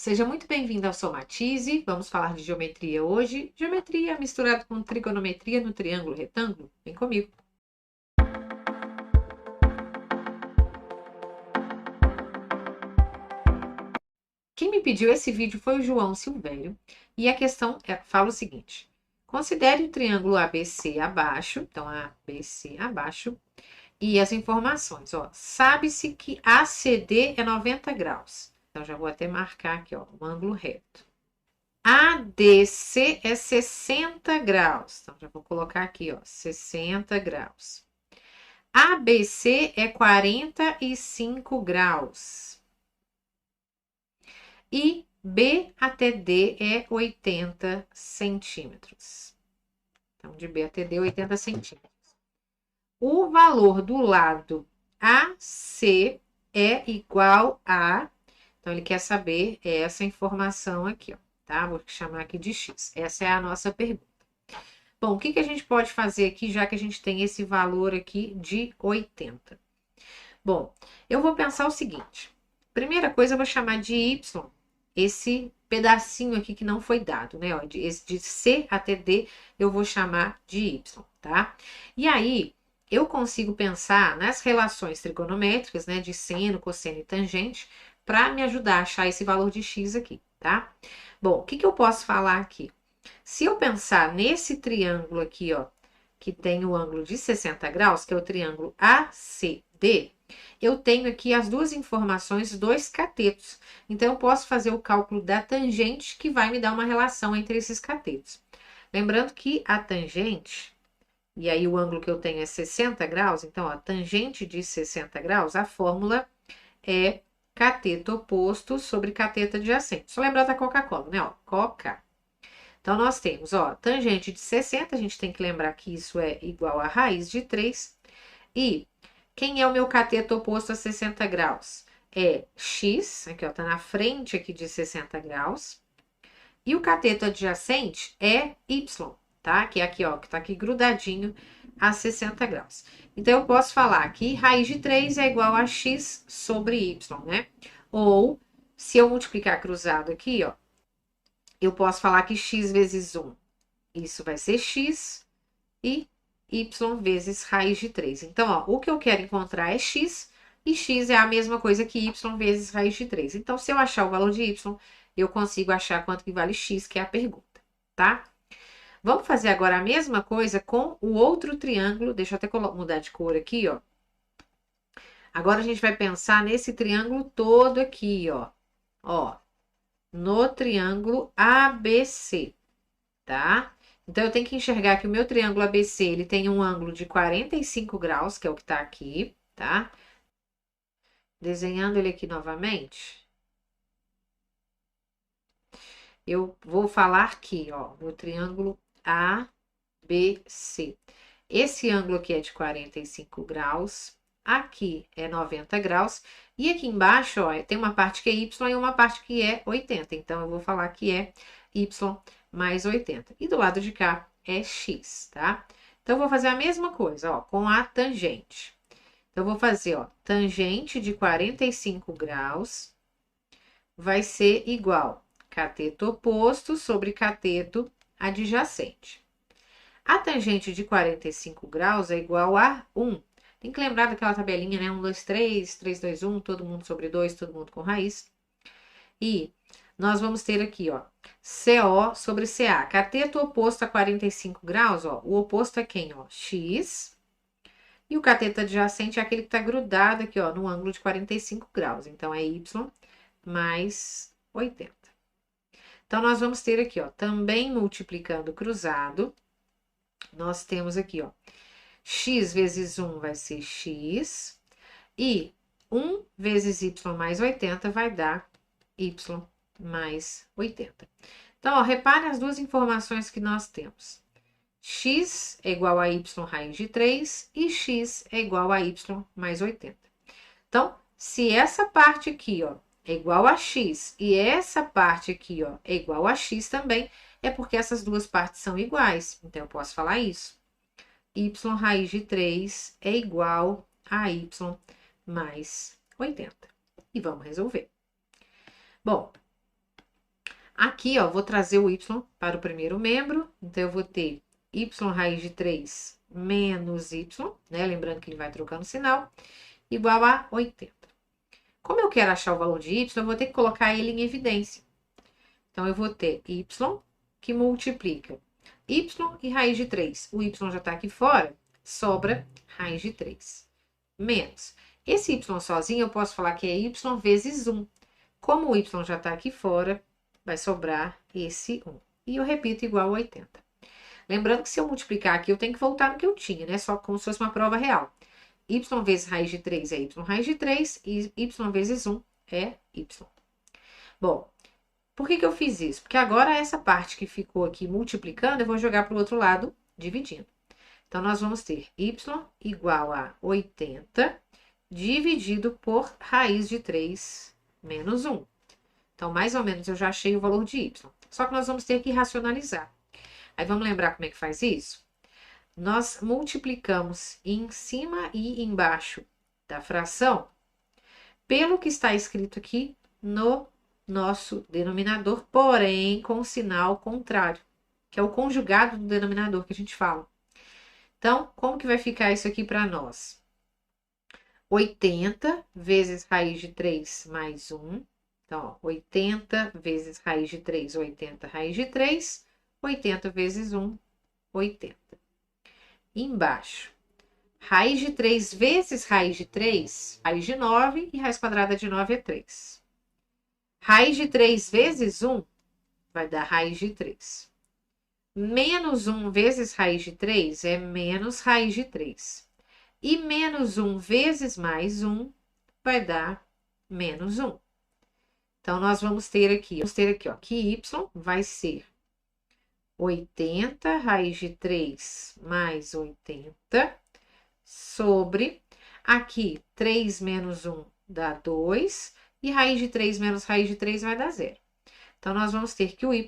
Seja muito bem-vindo ao Somatize. Vamos falar de geometria hoje. Geometria misturada com trigonometria no triângulo retângulo. Vem comigo. Quem me pediu esse vídeo foi o João Silvério. E a questão fala o seguinte. Considere o triângulo ABC abaixo. Então, ABC abaixo. E as informações, ó. Sabe-se que ACD é 90 graus. Então, já vou até marcar aqui, ó, um ângulo reto. ADC é 60 graus. Então, já vou colocar aqui, ó, 60 graus. ABC é 45 graus. E B até D é 80 centímetros. Então, de B até D, 80 centímetros. O valor do lado AC é igual a... Então, ele quer saber essa informação aqui, ó, tá? Vou chamar aqui de X. Essa é a nossa pergunta. Bom, o que a gente pode fazer aqui, já que a gente tem esse valor aqui de 80? Bom, eu vou pensar o seguinte. Primeira coisa, eu vou chamar de Y esse pedacinho aqui que não foi dado, né? Ó, de C até D, eu vou chamar de Y, tá? E aí, eu consigo pensar nas relações trigonométricas, né? De seno, cosseno e tangente, para me ajudar a achar esse valor de X aqui, tá? Bom, o que eu posso falar aqui? Se eu pensar nesse triângulo aqui, ó, que tem o ângulo de 60 graus, que é o triângulo ACD, eu tenho aqui as duas informações, dois catetos. Então, eu posso fazer o cálculo da tangente, que vai me dar uma relação entre esses catetos. Lembrando que a tangente, e aí o ângulo que eu tenho é 60 graus, então, ó, tangente de 60 graus, a fórmula é cateto oposto sobre cateto adjacente. Só lembrar da Coca-Cola, né? Ó, Coca. Então, nós temos, ó, tangente de 60, a gente tem que lembrar que isso é igual a raiz de 3. E quem é o meu cateto oposto a 60 graus? É x, aqui ó, tá na frente aqui de 60 graus. E o cateto adjacente é y, tá? Que é aqui, ó, que tá aqui grudadinho a 60 graus. Então, eu posso falar que raiz de 3 é igual a x sobre y, né? Ou, se eu multiplicar cruzado aqui, ó, eu posso falar que x vezes 1, isso vai ser x, e y vezes raiz de 3. Então, ó, o que eu quero encontrar é x, e x é a mesma coisa que y vezes raiz de 3. Então, se eu achar o valor de y, eu consigo achar quanto que vale x, que é a pergunta, tá? Vamos fazer agora a mesma coisa com o outro triângulo. Deixa eu até mudar de cor aqui, ó. Agora, a gente vai pensar nesse triângulo todo aqui, ó. Ó, no triângulo ABC, tá? Então, eu tenho que enxergar que o meu triângulo ABC, ele tem um ângulo de 45 graus, que é o que tá aqui, tá? Desenhando ele aqui novamente. Eu vou falar aqui, ó, meu triângulo ABC. Esse ângulo aqui é de 45 graus, aqui é 90 graus, e aqui embaixo, ó, tem uma parte que é Y e uma parte que é 80. Então, eu vou falar que é Y mais 80. E do lado de cá é X, tá? Então, eu vou fazer a mesma coisa, ó, com a tangente. Então, eu vou fazer, ó, tangente de 45 graus vai ser igual cateto oposto sobre cateto adjacente. A tangente de 45 graus é igual a 1. Tem que lembrar daquela tabelinha, né? 1, 2, 3, 3, 2, 1, todo mundo sobre 2, todo mundo com raiz. E nós vamos ter aqui, ó, CO sobre CA. Cateto oposto a 45 graus, ó, o oposto é quem, ó? X. E o cateto adjacente é aquele que está grudado aqui, ó, no ângulo de 45 graus. Então, é Y mais 80. Então, nós vamos ter aqui, ó, também multiplicando cruzado, nós temos aqui, ó, x vezes 1 vai ser x, e 1 vezes y mais 80 vai dar y mais 80. Então, ó, repare as duas informações que nós temos. X é igual a y raiz de 3 e x é igual a y mais 80. Então, se essa parte aqui, ó, é igual a x e essa parte aqui, ó, é igual a x também, é porque essas duas partes são iguais. Então, eu posso falar isso. Y raiz de 3 é igual a y mais 80. E vamos resolver. Bom, Aqui, ó, vou trazer o y para o primeiro membro. Então, eu vou ter y raiz de 3 menos y, né? Lembrando que ele vai trocando sinal, igual a 80. Como eu quero achar o valor de y, eu vou ter que colocar ele em evidência. Então, eu vou ter y que multiplica y e raiz de 3. O y já está aqui fora, sobra raiz de 3. Menos. Esse y sozinho, eu posso falar que é y vezes 1. Como o y já está aqui fora, vai sobrar esse 1. E eu repito igual a 80. Lembrando que se eu multiplicar aqui, eu tenho que voltar no que eu tinha, né? Só como se fosse uma prova real. Y vezes raiz de 3 é y raiz de 3 e y vezes 1 é y. Bom, por que eu fiz isso? Porque agora essa parte que ficou aqui multiplicando, eu vou jogar para o outro lado dividindo. Então, nós vamos ter y igual a 80 dividido por raiz de 3 menos 1. Então, mais ou menos, eu já achei o valor de y. Só que nós vamos ter que racionalizar. Aí, vamos lembrar como é que faz isso? Nós multiplicamos em cima e embaixo da fração pelo que está escrito aqui no nosso denominador, porém com sinal contrário, que é o conjugado do denominador que a gente fala. Então, como que vai ficar isso aqui para nós? 80 vezes raiz de 3 mais 1. Então, ó, 80 vezes raiz de 3, 80 raiz de 3. 80 vezes 1, 80. Embaixo, raiz de 3 vezes raiz de 3, raiz de 9, e raiz quadrada de 9 é 3. Raiz de 3 vezes 1 vai dar raiz de 3. Menos 1 vezes raiz de 3 é menos raiz de 3. E menos 1 vezes mais 1 vai dar menos 1. Então, nós vamos ter aqui, ó, que y vai ser 80 raiz de 3 mais 80 sobre, aqui, 3 menos 1 dá 2, e raiz de 3 menos raiz de 3 vai dar 0. Então, nós vamos ter que o y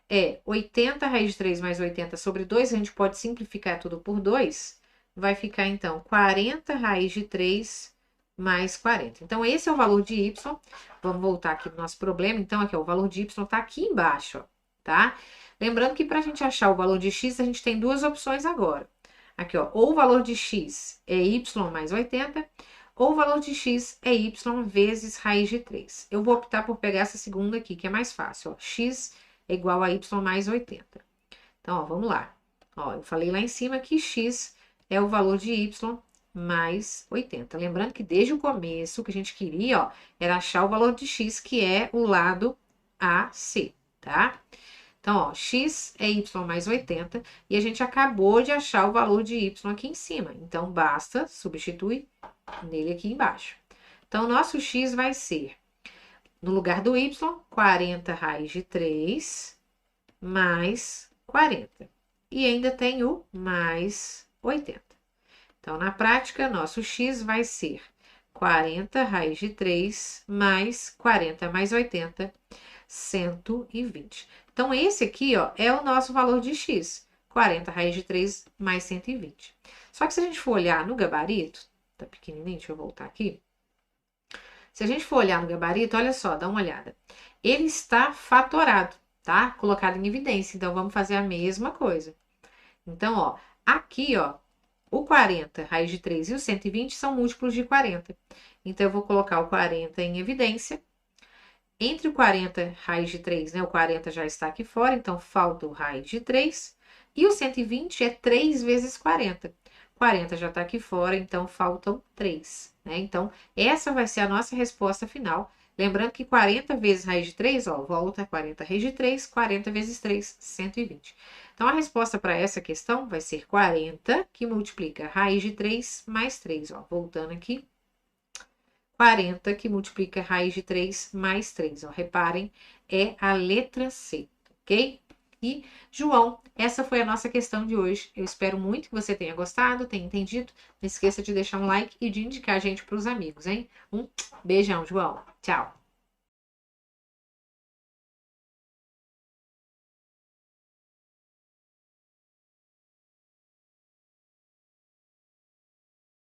é 80 raiz de 3 mais 80 sobre 2, a gente pode simplificar tudo por 2, vai ficar, então, 40 raiz de 3 mais 40. Então, esse é o valor de y. Vamos voltar aqui no nosso problema. Então, aqui, ó, o valor de y está aqui embaixo, ó, tá? Lembrando que para a gente achar o valor de x, a gente tem duas opções agora. Aqui, ó, ou o valor de x é y mais 80, ou o valor de x é y vezes raiz de 3. Eu vou optar por pegar essa segunda aqui, que é mais fácil, ó. X é igual a y mais 80. Então, ó, vamos lá. Ó, eu falei lá em cima que x é o valor de y mais 80. Lembrando que desde o começo, o que a gente queria, ó, era achar o valor de x, que é o lado AC, tá? Então, ó, x é y mais 80 e a gente acabou de achar o valor de y aqui em cima. Então, basta substituir nele aqui embaixo. Então, nosso x vai ser, no lugar do y, 40 raiz de 3 mais 40. E ainda tem o mais 80. Então, na prática, nosso x vai ser 40 raiz de 3 mais 40 mais 80, 120. Então, esse aqui, ó, é o nosso valor de x. 40 raiz de 3 mais 120. Só que se a gente for olhar no gabarito, tá pequenininho, deixa eu voltar aqui. Se a gente for olhar no gabarito, olha só, dá uma olhada. Ele está fatorado, tá? Colocado em evidência. Então, vamos fazer a mesma coisa. Então, ó, aqui, ó, o 40 raiz de 3 e o 120 são múltiplos de 40. Então, eu vou colocar o 40 em evidência. Entre o 40 raiz de 3, né? O 40 já está aqui fora, então falta o raiz de 3. E o 120 é 3 vezes 40. 40 já está aqui fora, então faltam 3, né? Então, essa vai ser a nossa resposta final. Lembrando que 40 vezes raiz de 3, ó, volta 40 raiz de 3, 40 vezes 3, 120. Então, a resposta para essa questão vai ser 40, que multiplica raiz de 3 mais 3, ó, voltando aqui. 40, que multiplica raiz de 3 mais 3, ó, reparem, é a letra C, ok? E, João, essa foi a nossa questão de hoje. Eu espero muito que você tenha gostado, tenha entendido. Não esqueça de deixar um like e de indicar a gente para os amigos, hein? Um beijão, João. Tchau.